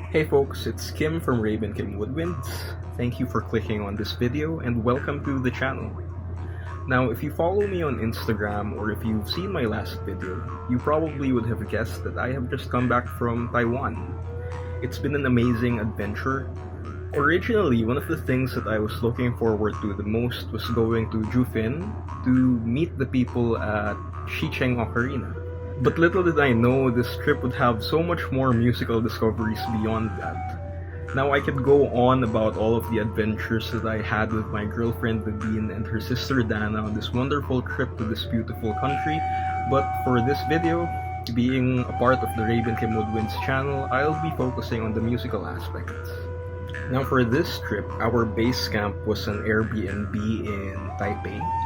Hey folks, it's Kim from Kim Woodwinds. Thank you for clicking on this video and welcome to the channel. Now, if you follow me on Instagram or if you've seen my last video, you probably would have guessed that I have just come back from Taiwan. It's been an amazing adventure. Originally, one of the things that I was looking forward to the most was going to Juifen to meet the people at Shih Cheng Ocarina. But little did I know this trip would have so much more musical discoveries beyond that. Now I could go on about all of the adventures that I had with my girlfriend Nadine and her sister Dana on this wonderful trip to this beautiful country, but for this video, being a part of the Kim Woodwinds channel, I'll be focusing on the musical aspects. Now for this trip, our base camp was an Airbnb in Taipei.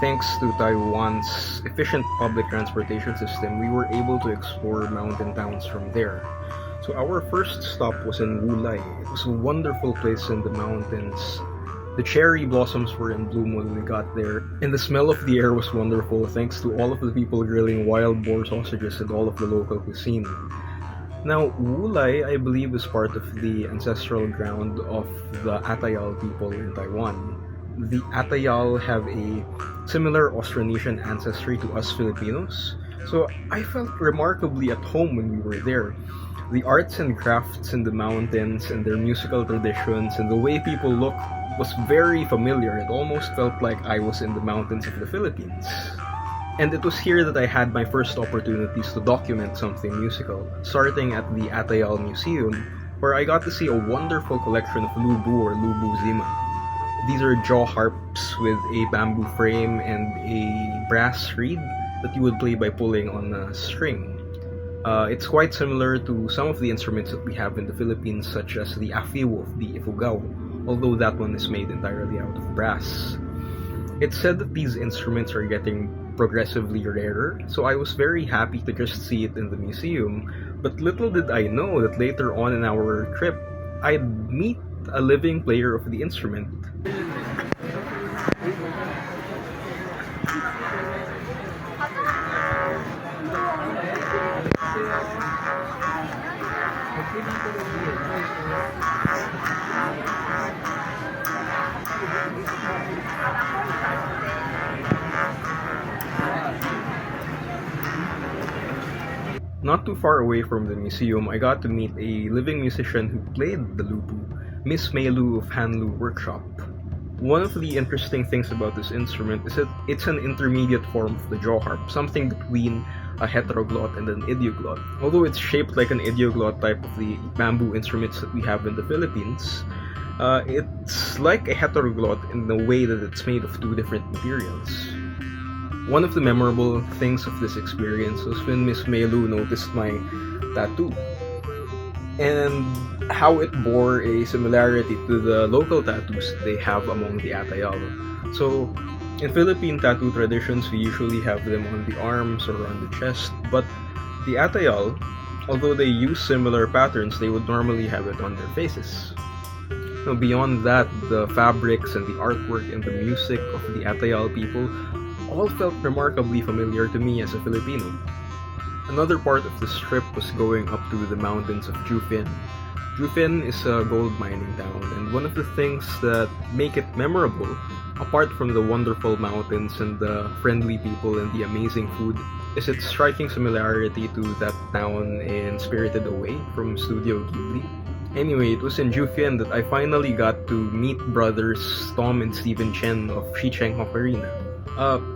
Thanks to Taiwan's efficient public transportation system, we were able to explore mountain towns from there. So our first stop was in Wulai. It was a wonderful place in the mountains. The cherry blossoms were in bloom when we got there, and the smell of the air was wonderful thanks to all of the people grilling wild boar sausages and all of the local cuisine. Now, Wulai, I believe, is part of the ancestral ground of the Atayal people in Taiwan. The Atayal have a similar Austronesian ancestry to us Filipinos, so I felt remarkably at home when we were there. The arts and crafts in the mountains and their musical traditions and the way people look was very familiar. It almost felt like I was in the mountains of the Philippines. And it was here that I had my first opportunities to document something musical, starting at the Atayal Museum, where I got to see a wonderful collection of Lubu or zzima. These are jaw harps with a bamboo frame and a brass reed that you would play by pulling on a string. It's quite similar to some of the instruments that we have in the Philippines, such as the afiwo of the ifugao, although that one is made entirely out of brass. It's said that these instruments are getting progressively rarer, so I was very happy to just see it in the museum, but little did I know that later on in our trip, I'd meet a living player of the instrument. Not too far away from the museum, I got to meet a living musician who played the Lubu, Meilu of Hanlu Workshop. One of the interesting things about this instrument is that it's an intermediate form of the jaw harp, something between a heteroglot and an idioglot. Although it's shaped like an idioglot type of the bamboo instruments that we have in the Philippines, it's like a heteroglot in the way that it's made of two different materials. One of the memorable things of this experience was when Miss Meilu noticed my tattoo and how it bore a similarity to the local tattoos that they have among the Atayal. So, in Philippine tattoo traditions, we usually have them on the arms or on the chest, but the Atayal, although they use similar patterns, they would normally have it on their faces. Now, beyond that, the fabrics and the artwork and the music of the Atayal people all felt remarkably familiar to me as a Filipino. Another part of this trip was going up to the mountains of Juifen. Juifen is a gold mining town, and one of the things that make it memorable, apart from the wonderful mountains and the friendly people and the amazing food, is its striking similarity to that town in Spirited Away from Studio Ghibli. Anyway, it was in Juifen that I finally got to meet brothers Tom and Stephen Chen of Shih Cheng Ocarina.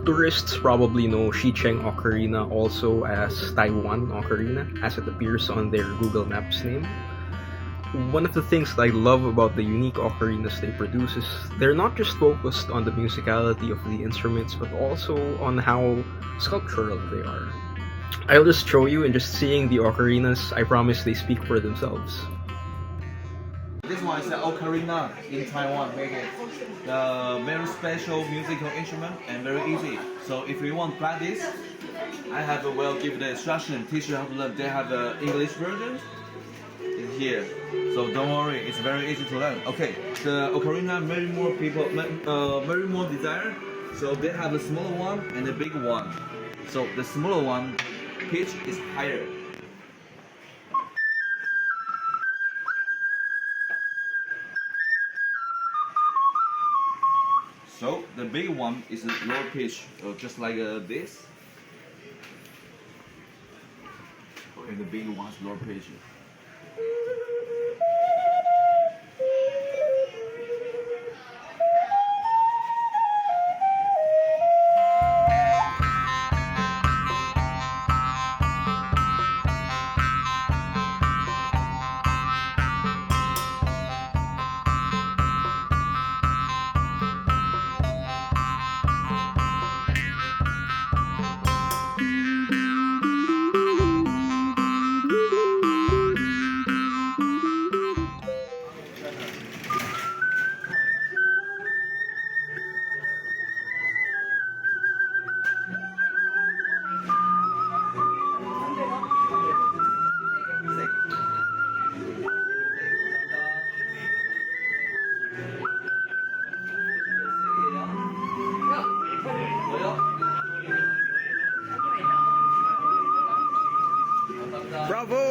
Tourists probably know Shih Cheng Ocarina also as Taiwan Ocarina, as it appears on their Google Maps name. One of the things that I love about the unique ocarinas they produce is they're not just focused on the musicality of the instruments, but also on how sculptural they are. I'll just show you, and just seeing the ocarinas, I promise they speak for themselves. This one is the ocarina in Taiwan. Make it the very special musical instrument and very easy. So if you want to practice, I have a well give the instruction, teach you how to learn. They have the English version in here. So don't worry, it's very easy to learn. Okay, the ocarina very more people, very more desire. So they have the smaller one and the big one. So the smaller one pitch is higher. So the big one is a low pitch, just like this. And the big one is low pitch. Bravo!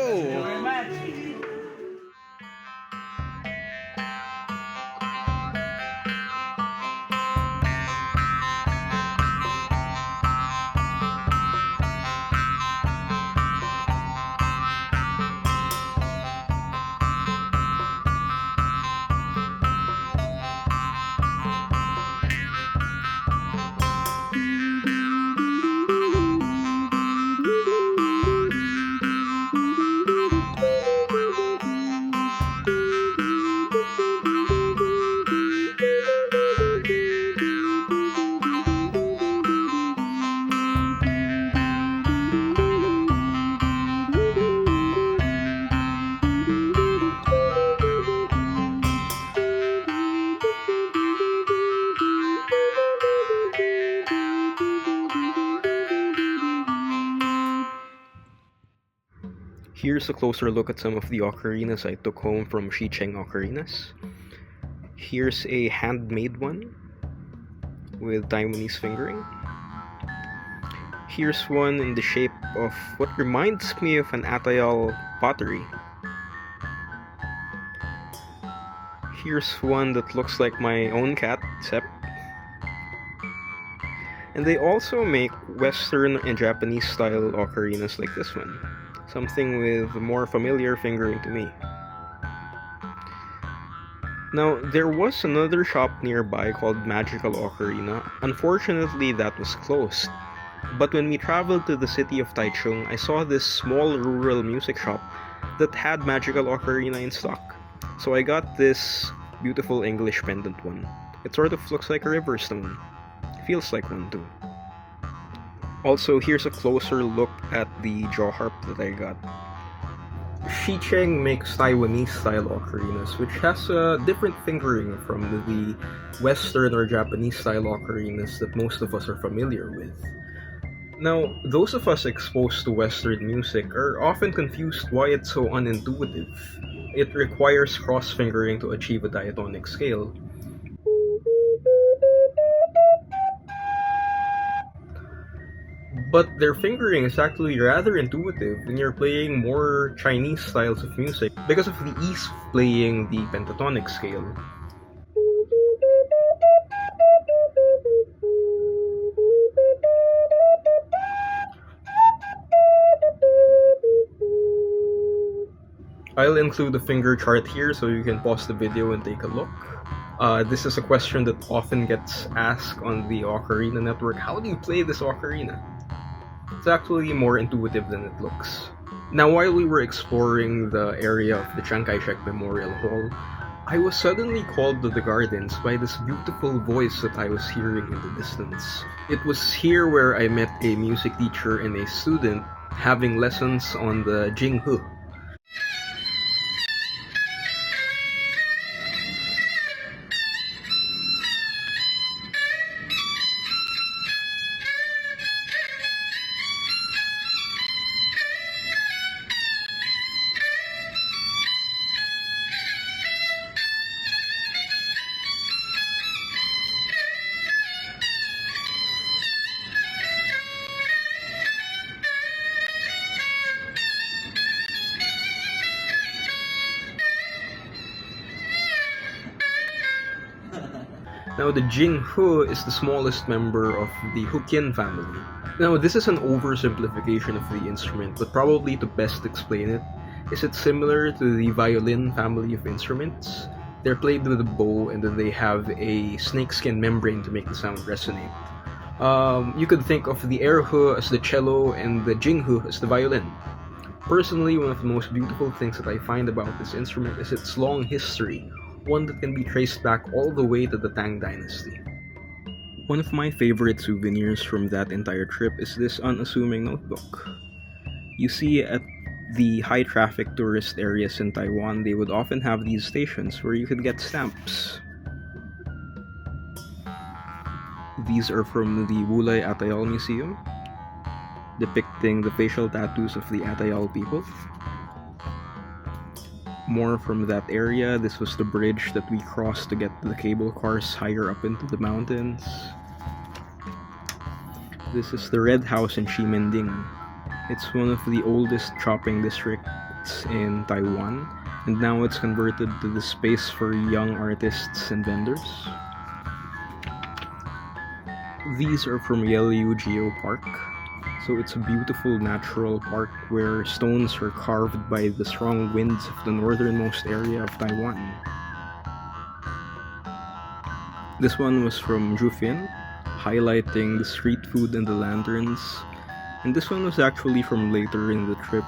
Here's a closer look at some of the ocarinas I took home from Shih Cheng Ocarinas. Here's a handmade one with Taiwanese fingering. Here's one in the shape of what reminds me of an Atayal pottery. Here's one that looks like my own cat, Sep. And they also make Western and Japanese style ocarinas like this one. Something with more familiar fingering to me. Now, there was another shop nearby called Magical Ocarina. Unfortunately, that was closed. But when we traveled to the city of Taichung, I saw this small rural music shop that had Magical Ocarina in stock. So I got this beautiful English pendant one. It sort of looks like a river stone. Feels like one too. Also, here's a closer look at the jaw harp that I got. Shih Cheng makes Taiwanese style ocarinas, which has a different fingering from the Western or Japanese style ocarinas that most of us are familiar with. Now, those of us exposed to Western music are often confused why it's so unintuitive. It requires cross-fingering to achieve a diatonic scale. But their fingering is actually rather intuitive when you're playing more Chinese styles of music because of the ease of playing the pentatonic scale. I'll include a finger chart here so you can pause the video and take a look. This is a question that often gets asked on the Ocarina network. How do you play this ocarina? It's actually more intuitive than it looks. Now, while we were exploring the area of the Chiang Kai-shek Memorial Hall, I was suddenly called to the gardens by this beautiful voice that I was hearing in the distance. It was here where I met a music teacher and a student having lessons on the Jinghu. Now, the Jinghu is the smallest member of the Hokkien family. Now, this is an oversimplification of the instrument, but probably to best explain it, is it similar to the violin family of instruments? They're played with a bow and then they have a snakeskin membrane to make the sound resonate. You could think of the erhu as the cello and the Jinghu as the violin. Personally, one of the most beautiful things that I find about this instrument is its long history, one that can be traced back all the way to the Tang Dynasty. One of my favorite souvenirs from that entire trip is this unassuming notebook. You see, at the high traffic tourist areas in Taiwan, they would often have these stations where you could get stamps. These are from the Wulai Atayal Museum, depicting the facial tattoos of the Atayal people. More from that area, this was the bridge that we crossed to get the cable cars higher up into the mountains. This is the Red House in Ximending. It's one of the oldest shopping districts in Taiwan, and now it's converted to the space for young artists and vendors. These are from Yelyu Geo Park. So it's a beautiful natural park where stones are carved by the strong winds of the northernmost area of Taiwan. This one was from Juifen, highlighting the street food and the lanterns. And this one was actually from later in the trip,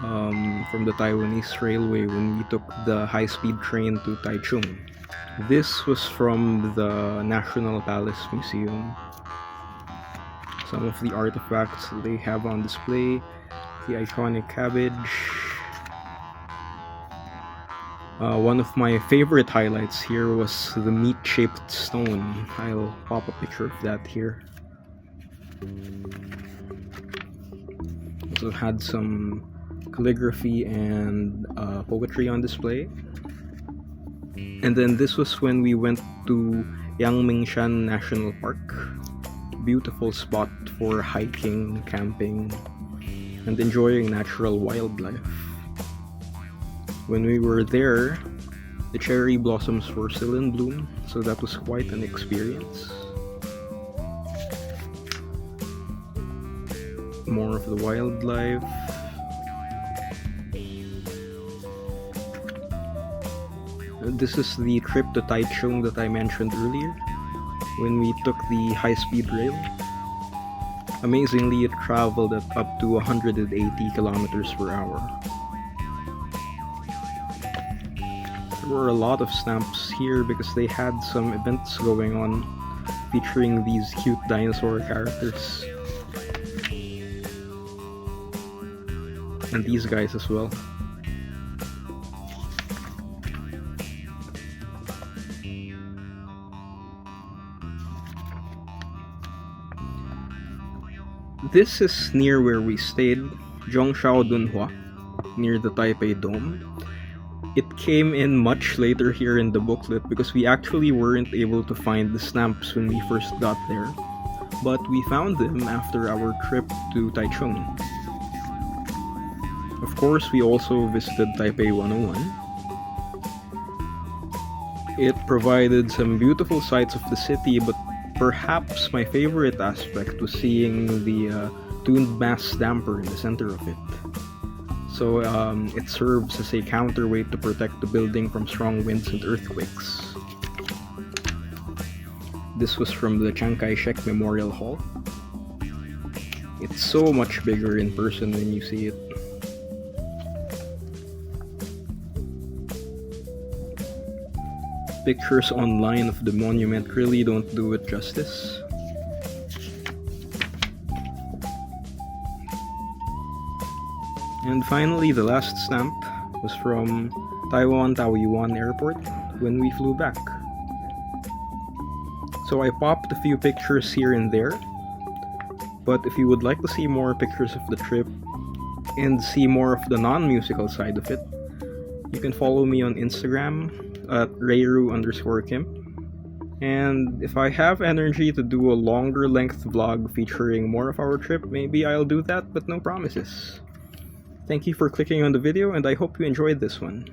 from the Taiwanese Railway when we took the high-speed train to Taichung. This was from the National Palace Museum. Some of the artifacts they have on display, the iconic cabbage. One of my favorite highlights here was the meat-shaped stone. I'll pop a picture of that here. Also had some calligraphy and poetry on display. And then this was when we went to Yangmingshan National Park. Beautiful spot for hiking, camping, and enjoying natural wildlife. When we were there, the cherry blossoms were still in bloom, so that was quite an experience. More of the wildlife. This is the trip to Taichung that I mentioned earlier, when we took the high-speed rail. Amazingly, it traveled at up to 180 kilometers per hour. There were a lot of stamps here because they had some events going on featuring these cute dinosaur characters. And these guys as well. This is near where we stayed, Zhongshao Dunhua, near the Taipei Dome. It came in much later here in the booklet because we actually weren't able to find the stamps when we first got there, but we found them after our trip to Taichung. Of course, we also visited Taipei 101. It provided some beautiful sights of the city, but perhaps my favorite aspect was seeing the tuned mass damper in the center of it. So it serves as a counterweight to protect the building from strong winds and earthquakes. This was from the Chiang Kai-shek Memorial Hall. It's so much bigger in person when you see it. pictures online of the monument really don't do it justice. And finally, the last stamp was from Taiwan Airport when we flew back. So I popped a few pictures here and there, but if you would like to see more pictures of the trip and see more of the non-musical side of it, you can follow me on Instagram at rayru_kim. And if I have energy to do a longer length vlog featuring more of our trip, maybe I'll do that, but no promises. Thank you for clicking on the video, and I hope you enjoyed this one.